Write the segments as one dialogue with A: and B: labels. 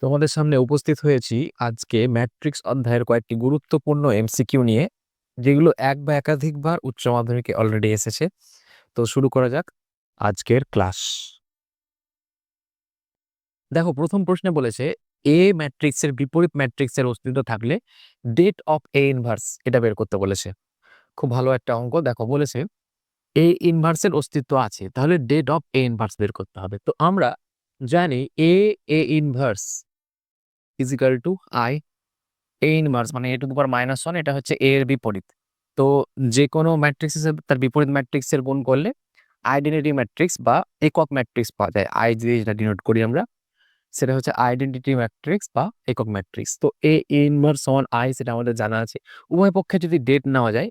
A: তোমাদের সামনে উপস্থিত হয়েছি আজকে ম্যাট্রিক্স অধ্যায়ের কয়েকটি গুরুত্বপূর্ণ এমসিকিউ নিয়ে, যেগুলো এক বা একাধিকবার উচ্চ মাধ্যমিকে অলরেডি এসেছে। তো শুরু করা যাক আজকের ক্লাস। দেখো, প্রথম প্রশ্নে বলেছে এ ম্যাট্রিক্সের বিপরীত ম্যাট্রিক্সের অস্তিত্ব থাকলে ডেট অফ এ ইনভার্স এটা বের করতে বলেছে। খুব ভালো একটা অঙ্ক। দেখো, বলেছে এ ইনভার্সের অস্তিত্ব আছে, তাহলে ডেট অফ এ ইনভার্স বের করতে হবে। তো আমরা জানি a inverse is equal to I a inverse, মানে এ টু দি পাওয়ার -1, এটা হচ্ছে এ এর বিপরীত। তো যে কোনো ম্যাট্রিক্স তার বিপরীত ম্যাট্রিক্সের গুণ করলে আইডেন্টিটি ম্যাট্রিক্স বা একক ম্যাট্রিক্স পাওয়া যায়। আই দিয়ে যেটা ডিনোট করি আমরা, সেটা হচ্ছে আইডেন্টিটি ম্যাট্রিক্স বা একক ম্যাট্রিক্স। তো এ ইনভার্স সমান আই, সেটা আমাদের জানা আছে। উভয় পক্ষে যদি ডেট নেওয়া যায়,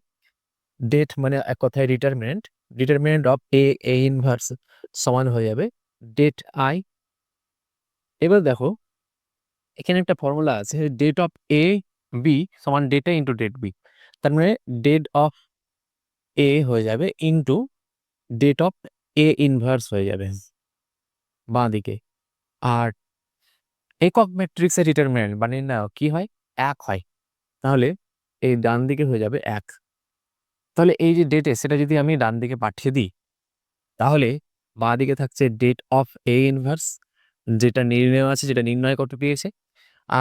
A: ডেট মানে এক কথায় determinant, determinant of A inverse সমান হয়ে যাবে ডেট আই। এবার দেখো, এখানে একটা ফর্মুলা আছে, ডেট অফ এ বি সমান ডেট এ ইন্টু ডেট বি। তার মানে ডেট অফ এ হয়ে যাবে into date of A inverse হয়ে যাবে বাঁ দিকে। আর একক ম্যাট্রিক্সের ডিটারমিনেন্ট মানে না কি হয়, এক হয়। তাহলে এই ডান দিকে হয়ে যাবে এক। তাহলে এই যে ডেটে, সেটা যদি আমি ডান দিকে পাঠিয়ে দিই, তাহলে বাঁ দিকে থাকছে ডেট অফ এ ইনভার্স, যেটা নির্ণয় আছে, যেটা নির্ণয় করতে পেয়েছে।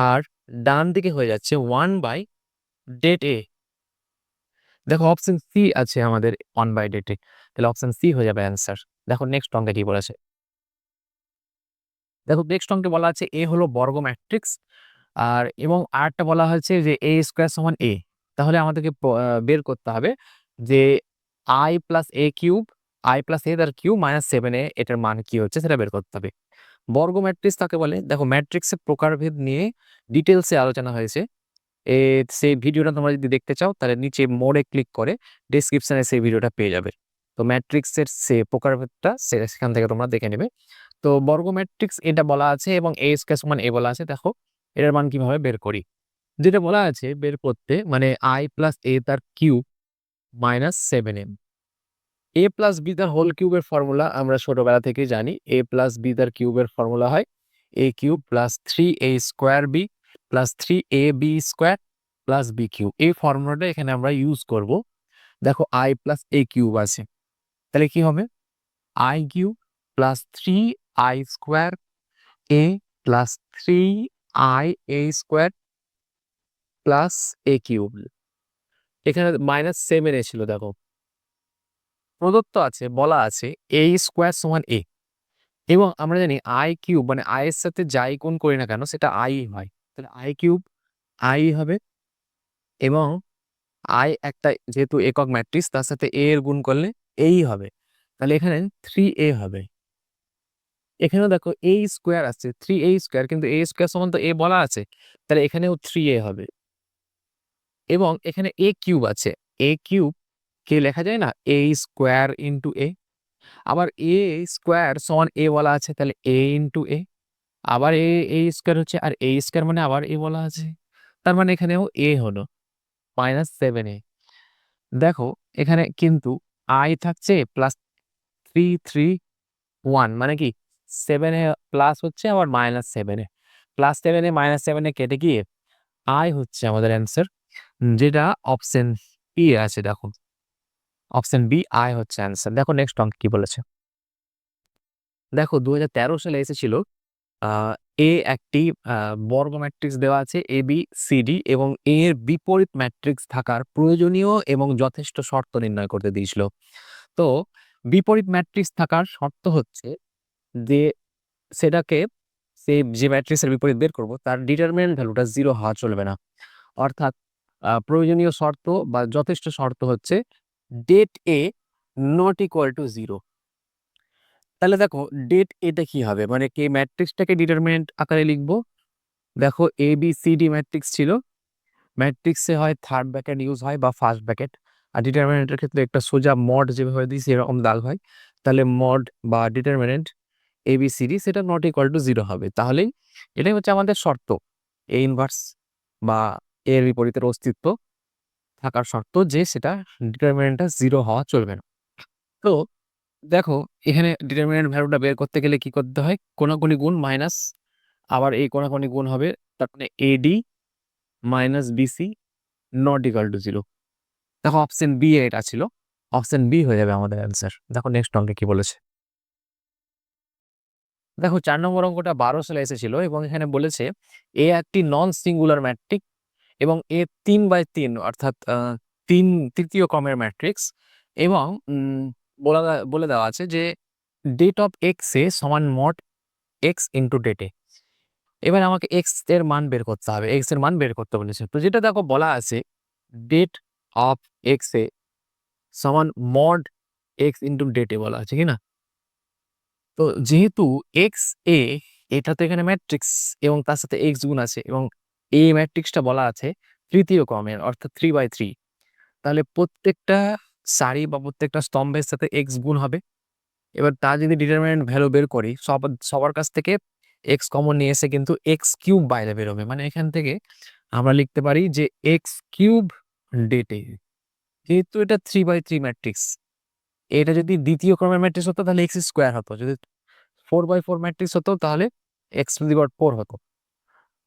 A: আর ডান দিকে হয়ে যাচ্ছে 1 বাই ডেট এ। দেখো, অপশন সি আছে আমাদের 1 বাই ডেট এ, তাহলে অপশন সি হয়ে যাবে অ্যান্সার। দেখো নেক্সট অঙ্কে কি বলেছে। দেখো, নেক্সট অঙ্কে বলা আছে এ হলো বর্গ ম্যাট্রিক্স, আর এবং আরেকটা বলা হয়েছে যে এ স্কোয়ার সমান এ। তাহলে আমাদেরকে বের করতে হবে যে I plus a cube, I plus a তার কিউব -7a, এটার মান কি হচ্ছে সেটা বের করতে হবে। বর্গ ম্যাট্রিক্স তাকে বলে। দেখো, ম্যাট্রিক্সের প্রকারভেদ নিয়ে ডিটেলসে আলোচনা হয়েছে। সেই ভিডিওটা তোমরা যদি দেখতে চাও, তাহলে নিচে মোড়ে ক্লিক করে ডেসক্রিপশনে সেই ভিডিওটা পেয়ে যাবে। তো ম্যাট্রিক্সের সে প্রকারভেদটা সেখান থেকে তোমরা দেখে নেবে। তো বর্গ ম্যাট্রিক্স এটা বলা আছে এবং এ স্কয়ার সমান এ বলা আছে। দেখো, এটার মান কিভাবে বের করি। যেটা বলা আছে বের করতে, মানে আই প্লাস এ তার কিউব -7m। এ প্লাস বি তার হোল কিউবের ফর্মুলা আমরা ছোটবেলা থেকে জানি। এ প্লাস বি তার কিউবের ফর্মুলা হয় a cube plus 3a square b plus 3ab square plus b cube. এই ফর্মুলাটা এখানে আমরা ইউজ করব। দেখো, আই প্লাস এ কিউব আছে, তাহলে কি হবে, I cube plus 3i square A plus 3ia square plus a cube. এখানে -7a ছিল। দেখো, প্রদত্ত আছে, বলা আছে এ স্কোয়ার সমান এ, এবং আমরা জানি আই কিউব মানে আই এর সাথে যাই গুণ করি না কেন সেটা আই হয়। তাহলে আই কিউব আই হবে, এবং আই একটা যেহেতু একক ম্যাট্রিক্স, তার সাথে এ এর গুণ করলে এই হবে। তাহলে এখানে 3a হবে। এখানেও দেখো এ স্কোয়ার আছে, 3a স্কোয়ার, কিন্তু এ স্কোয়ার সমান তো এ বলা আছে, তাহলে এখানেও 3a হবে। এবং এখানে এ কিউব আছে, এ কিউব কে লেখা যায় না এ স্কোয়ার ইন্টু এ। আবার এ স্কোয়ার সমান এ বলা আছে, তাহলে এ ইন্টু এ। আবার এ স্কোয়ার হচ্ছে, আর এ স্কোয়ার মানে আবার এ বলা আছে, তার মানে এখানেও এ হলো -7a। দেখো, এখানে কিন্তু আই থাকছে প্লাস 3 3 1, মানে কি 7a প্লাস হচ্ছে আবার -7a, +7a -7a কেটে গিয়ে আই হচ্ছে আমাদের অ্যান্সার, যেটা অপশন বি আছে। দেখো, অপশন বি আই হচ্ছে অ্যান্সার। দেখো নেক্সট অঙ্ক কি বলেছে। দেখো, 2013 সালে এসেছিল আহ, এ একটি বর্গ ম্যাট্রিক্স দেওয়া আছে এ বি সি ডি, এবং এ এর বিপরীত ম্যাট্রিক্স থাকার প্রয়োজনীয় এবং যথেষ্ট শর্ত নির্ণয় করতে দিয়েছিল। তো বিপরীত ম্যাট্রিক্স থাকার শর্ত হচ্ছে যে সেটাকে, যে ম্যাট্রিক্সের বিপরীত বের করব তার ডিটারমিনেন্ট ভ্যালুটা 0 হওয়া চলবে না। অর্থাৎ প্রয়োজনীয় শর্ত বা যথেষ্ট শর্ত হচ্ছে det A not equal to 0। তাহলে দেখো, ডেট এটা কি হবে, মানে কে ম্যাট্রিক্সটাকে ডিটারমিনেন্ট আকারে লিখবো। দেখো, A B C D matrix ছিল, ম্যাট্রিক্সে হয় থার্ড ব্র্যাকেট ইউজ হয় বা ফার্স্ট ব্র্যাকেট, আর ডিটারমিনেন্টের ক্ষেত্রে একটা সোজা মড যেভাবে দিয়েছি এরকম দাগ হয়। তাহলে মড বা determinant A B C D সেটা নট ইকুয়াল টু 0 হবে। তাহলেই এটাই হচ্ছে আমাদের শর্ত, এ ইনভার্স বা এর বিপরীতের অস্তিত্ব থাকার শর্ত, যে সেটা ডিটারমিনেন্টটা 0 হওয়া চলবে না। তো দেখো, এখানে ডিটারমিনেন্ট ভ্যালুটা বের করতে গেলে কি করতে হয়, কোনাকুনি গুণ আবার এই কোণাকোণি গুণ হবে, তার মানে AD minus BC not equal to 0। দেখো অপশন বি এটা ছিল, অপশন বি হয়ে যাবে আমাদের অ্যান্সার। দেখো নেক্সট অঙ্কে কি বলেছে। দেখো 4 নম্বর অঙ্কটা 12 সালে এসেছিল এবং এখানে বলেছে এ একটি নন সিঙ্গুলার ম্যাট্রিক্স এবং এ 3/3 অর্থাৎ তিন তৃতীয় ক্রমের ম্যাট্রিক্স এবং বলে দেওয়া আছে যে ডেট অফ এক্স এ সমান মড এক্স ইন্টু ডেটে। এবার আমাকে এক্স এর মান বের করতে হবে, এক্স এর মান বের করতে বলেছে। তো যেটা দেখো বলা আছে ডেট অফ এক্স এ সমান মড এক্স ইন্টু ডেটে বলা আছে কি না। তো যেহেতু এক্স এ এটা তো এখানে ম্যাট্রিক্স এবং তার সাথে এক্স গুণ আছে এবং এই ম্যাট্রিক্সটা বলা আছে তৃতীয় ক্রমের অর্থাৎ 3/3, তাহলে প্রত্যেকটা সারি বা প্রত্যেকটা স্তম্ভের সাথে এক্স গুণ হবে। এবার তার যদি ডিটারমিনেন্ট ভ্যালু বের করি সবার কাছ থেকে এক্স কমন নিয়ে এসে কিন্তু এক্স কিউব বাইরে বেরোবে, মানে এখান থেকে আমরা লিখতে পারি যে এক্স কিউব ডেটে। যেহেতু এটা 3/3 ম্যাট্রিক্স, এটা যদি দ্বিতীয় ক্রমের ম্যাট্রিক্স হতো তাহলে এক্স স্কোয়ার হতো, যদি 4/4 ম্যাট্রিক্স হতো তাহলে এক্স টু দি পাওয়ার 4 হতো।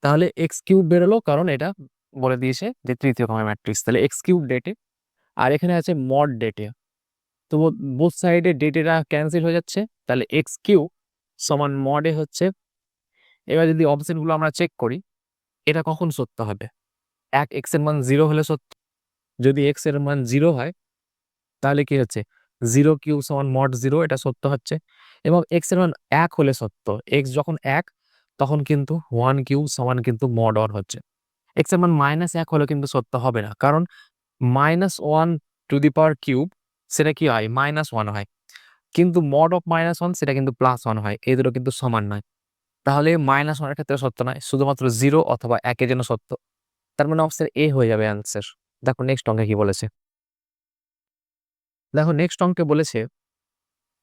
A: তাহলে এক্স কিউব বেরোলো কারণ এটা বলে দিয়েছে যে তৃতীয় ক্রমের ম্যাট্রিক্স, তাহলে এক্স কিউব ডেটে। আর এখানে আছে মড ডেটে, তো বোথ সাইডে ডেটেটা ক্যান্সেল হয়ে যাচ্ছে, তাহলে এক্স কিউব সমান মডে হচ্ছে। এবার যদি অপশনগুলো আমরা চেক করি এটা কখন সত্য হবে, এক্স এর মান 0 হলে সত্য। যদি এক্স এর মান 0 হয় তাহলে কি হচ্ছে 0 কিউব সমান মড 0, এটা সত্য হচ্ছে। এবং এক্স এর মান 1 হলে সত্য, এক্স যখন 1 তখন কিন্তু 1 কিউব সমান কিন্তু মড 1 হচ্ছে। এক্স এর মান -1 হলে কিন্তু সত্য হবে না, কারণ -1 টু দি পাওয়ার কিউব সেটা কি হয় -1 হয়, কিন্তু মড অফ -1 সেটা কিন্তু +1 হয়, এই দুটো কিন্তু সমান নয়। তাহলে -1 এর ক্ষেত্রে সত্য নয়, শুধুমাত্র 0 অথবা 1 এর জন্য সত্য। তার মানে অপশন এ হয়ে যাবে অ্যান্সার। দেখো নেক্সট অঙ্কে কি বলেছে। দেখো নেক্সট অঙ্কে বলেছে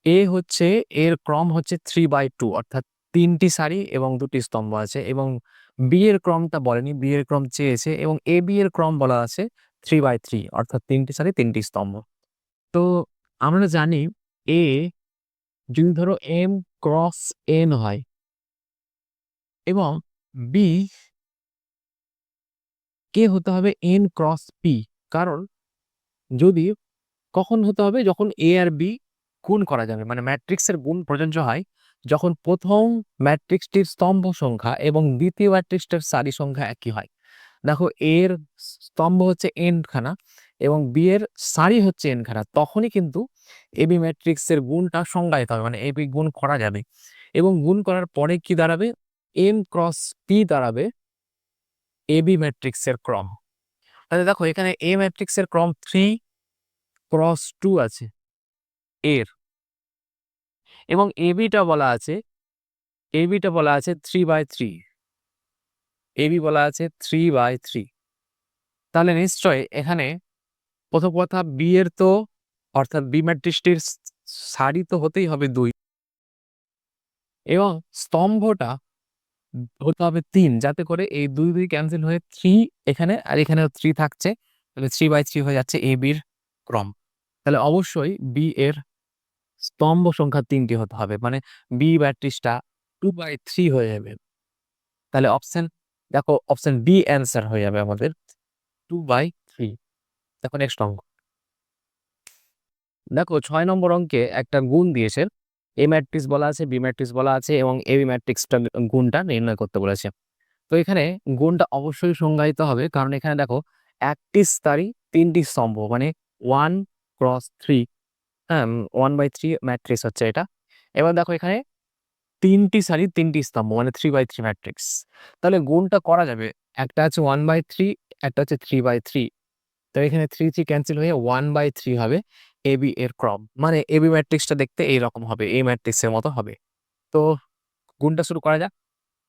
A: এ হচ্ছে এর ক্রম হচ্ছে 3/2 অর্থাৎ 3টি সারি এবং 2টি স্তম্ভ আছে, এবং বি এর ক্রমটা বলেনি, বি এর ক্রম চেয়েছে, এবং এ বি এর ক্রম বলা আছে 3/3 অর্থাৎ 3টি সারি 3টি স্তম্ভ। তো আমরা জানি এ যদি ধরো এম ক্রস এন হয় এবং বি কে হতে হবে এন ক্রস পি, কারণ যদি কখন হতে হবে যখন এ আর বি গুণ করা যাবে, মানে ম্যাট্রিক্সের গুণ প্রযোজ্য হয় যখন প্রথম ম্যাট্রিক্সটির স্তম্ভ সংখ্যা এবং দ্বিতীয় ম্যাট্রিক্সটির সারি সংখ্যা একই হয়। দেখো এর স্তম্ভ হচ্ছে এন খানা এবং বি এর সারি হচ্ছে এন খানা, তখনই কিন্তু এবি ম্যাট্রিক্সের গুণটা সংজ্ঞায়িত হবে, মানে এবি গুণ করা যাবে। এবং গুণ করার পরে কি দাঁড়াবে, এন ক্রস পি দাঁড়াবে এবি ম্যাট্রিক্সের ক্রম। তাহলে দেখো এখানে এ ম্যাট্রিক্সের ক্রম 3x2 আছে এর, এবং এবিটা বলা আছে 3/3, এবি বলা আছে 3/3। তাহলে নিশ্চয় এখানে প্রথম কথা বি এর তো অর্থাৎ বি ম্যাট্রিক্সটির সারি তো হতেই হবে 2 এবং স্তম্ভটা হতে হবে 3, যাতে করে এই 2 ক্যান্সেল হয়ে 3 এখানে আর এখানেও 3 থাকছে, তাহলে 3/3 হয়ে যাচ্ছে এ বির ক্রম। তাহলে অবশ্যই বি এর স্তম্ভ সংখ্যা 3টি হতে হবে, মানে বি ম্যাট্রিক্সটা 2/3 হয়ে যাবে। তাহলে দেখো অপশন বি অ্যান্সার হয়ে যাবে আমাদের 2/3। দেখো নেক্সট অঙ্ক। দেখো 6 নম্বর অঙ্কে একটা গুণ দিয়েছে, এ ম্যাট্রিক্স বলা আছে, বি ম্যাট্রিক্স বলা আছে এবং এবি ম্যাট্রিক্সটা গুণটা নির্ণয় করতে বলেছে। তো এখানে গুণটা অবশ্যই সংজ্ঞায়িত হবে, কারণ এখানে দেখো একটি সারি 3টি স্তম্ভ, মানে 1x3, হ্যাঁ 1/3 ম্যাট্রিক্স হচ্ছে এটা। এবার দেখো এখানে 3টি সারি 3টি স্তম্ভ, মানে 3/3 ম্যাট্রিক্স। তাহলে গুণটা করা যাবে, একটা আছে 1/3, একটা হচ্ছে 3/3। তো এখানে 3 ক্যান্সেল হয়ে 1/3 হবে এবি এর ক্রম, মানে এবি ম্যাট্রিক্সটা দেখতে এইরকম হবে, এই ম্যাট্রিক্সের মতো হবে। তো গুণটা শুরু করা যাক।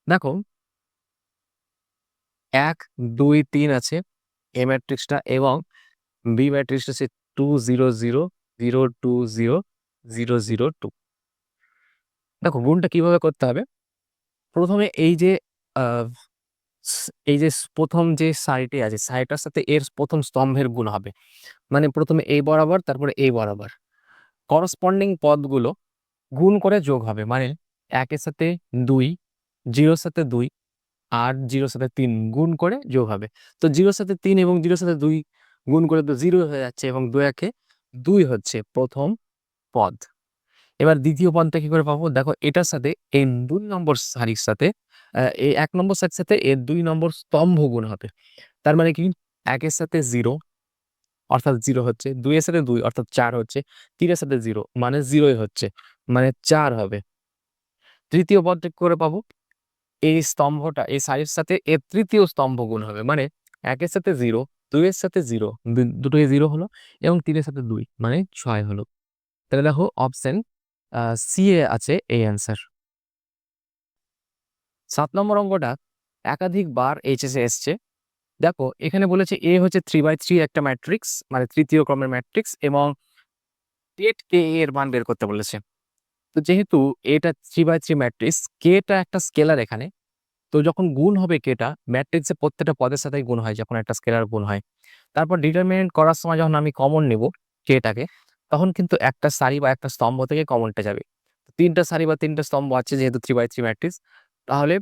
A: দেখো 1 2 3 আছে এ ম্যাট্রিক্সটা এবং বি ম্যাট্রিক্সটা হচ্ছে 2 0 0 0 2 0 0 0 2। দেখো গুণটা কিভাবে করতে হবে, প্রথমে আহ, এই যে প্রথম যে সারিটি আছে সারিটার সাথে এর প্রথম স্তম্ভের গুণ হবে, মানে প্রথমে এই বরাবর তারপরে এই বরাবর করসপন্ডিং পদগুলো গুণ করে যোগ হবে, মানে 1 এর সাথে 2 0 এর সাথে 2 আর 0 এর সাথে 3 গুণ করে যোগ হবে। তো 0 এর সাথে 3 এবং 0 এর সাথে 2 গুণ করে তো 0 হয়ে যাচ্ছে এবং 2 একে 2 হচ্ছে প্রথম পদ। এবার দ্বিতীয় পদটা কি করে পাবো? দেখো এটার সাথে এই 2 নম্বর সারির সাথে এই 1 নম্বর সারির সাথে এর 2 নম্বর স্তম্ভ গুণ হবে। তার মানে কি 1 এর সাথে 0 অর্থাৎ 0 হচ্ছে, 2 এর সাথে 2 অর্থাৎ 4 হচ্ছে, 3 এর সাথে 0 মানে 0 হচ্ছে, মানে 4 হবে। তৃতীয় পদটা কি করে পাবো? এই স্তম্ভটা এই সারির সাথে এর তৃতীয় স্তম্ভ গুণ হবে, মানে 1 এর সাথে 0, 2 এর সাথে 0, দুটোই 0 হলো এবং 3 এর সাথে 2 মানে 6 হলো। তাহলে দেখো অপশন সি এ আছে এই অ্যান্সার। 7 নম্বর অঙ্কটা একাধিকবার এইচএসে এসছে। দেখো এখানে বলেছে এ হচ্ছে 3/3 একটা ম্যাট্রিক্স, মানে তৃতীয় ক্রমের ম্যাট্রিক্স এবং টেট কে এর মান বের করতে বলেছে। তো যেহেতু এটা 3/3 ম্যাট্রিক্স, কে টা একটা স্কেলার এখানে, তো যখন গুণ হবে কেটা ম্যাট্রিক্সের প্রত্যেকটা পদের সাথেই গুণ হয় যখন একটা স্কেলার গুণ হয়। তারপর ডিটারমিনেন্ট করার সময় যখন আমি কমন নেব কেটাকে, তখন কিন্তু একটা সারি বা একটা স্তম্ভ থেকে কমনটা যাবে। 3টা সারি বা 3টা স্তম্ভ আছে যেহেতু 3/3 ম্যাট্রিক্স, তাহলে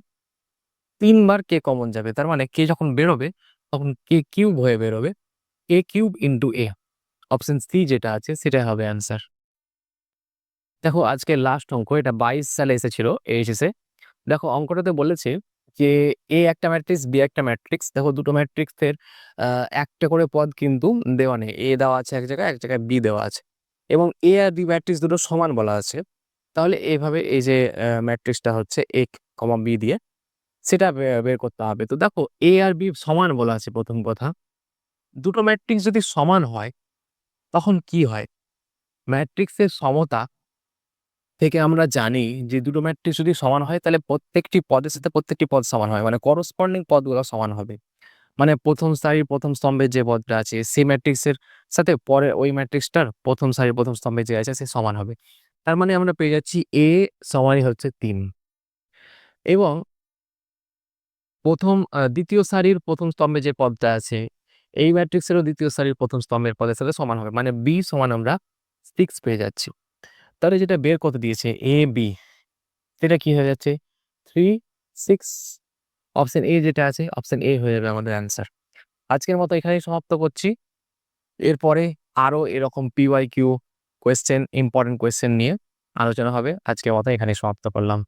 A: 3 বার কে কমন যাবে। তার মানে কে যখন বেরোবে তখন কে কিউব হয়ে বেরোবে। এ cube into a. Option C যেটা আছে সেটাই হবে অ্যান্সার। দেখো আজকে লাস্ট অঙ্ক, এটা 22 সালে এসেছিল এইচএসে। দেখো অঙ্কটাতে বলেছে যে এ একটা ম্যাট্রিক্স, বি একটা ম্যাট্রিক্স। দেখো দুটো ম্যাট্রিক্সের একটা করে পদ কিন্তু দেওয়া নেই। এ দেওয়া আছে এক জায়গায়, এক জায়গায় বি দেওয়া আছে এবং এ আর বি ম্যাট্রিক্স দুটো সমান বলা আছে। তাহলে এইভাবে এই যে ম্যাট্রিক্সটা হচ্ছে এ কমা বি দিয়ে সেটা বের করতে হবে। তো দেখো এ আর বি সমান বলা আছে প্রথম কথা। দুটো ম্যাট্রিক্স যদি সমান হয় তখন কি হয়? ম্যাট্রিক্সের সমতা থেকে আমরা জানি যে দুটো ম্যাট্রিক্স যদি সমান হয় তাহলে প্রত্যেকটি পদের সাথে প্রত্যেকটি পদ সমান হয়, মানে করসপন্ডিং পদগুলো সমান হবে। মানে প্রথম সারির প্রথম স্তম্ভে যে পদটা আছে সেই ম্যাট্রিক্সের সাথে পরে ওই ম্যাট্রিক্সটার প্রথম সারির প্রথম স্তম্ভে যে আছে সে সমান হবে। তার মানে আমরা পেয়ে যাচ্ছি এ সমানই হচ্ছে 3 এবং দ্বিতীয় সারির প্রথম স্তম্ভে যে পদটা আছে এই ম্যাট্রিক্সেরও দ্বিতীয় সারির প্রথম স্তম্ভের পদের সাথে সমান হবে, মানে বি সমান আমরা 6 পেয়ে যাচ্ছি। তাহলে যেটা বের করতে দিয়েছে এ বি, সেটা কি হয়ে যাচ্ছে 3, 6। অপশন এ যেটা আছে অপশন এ হয়ে যাবে আমাদের অ্যান্সার। আজকের মতো এখানেই সমাপ্ত করছি। এরপরে আরো এরকম PYQ কোয়েশ্চেন, ইম্পর্টেন্ট কোয়েশ্চেন নিয়ে আলোচনা হবে। আজকের মতো এখানেই সমাপ্ত করলাম।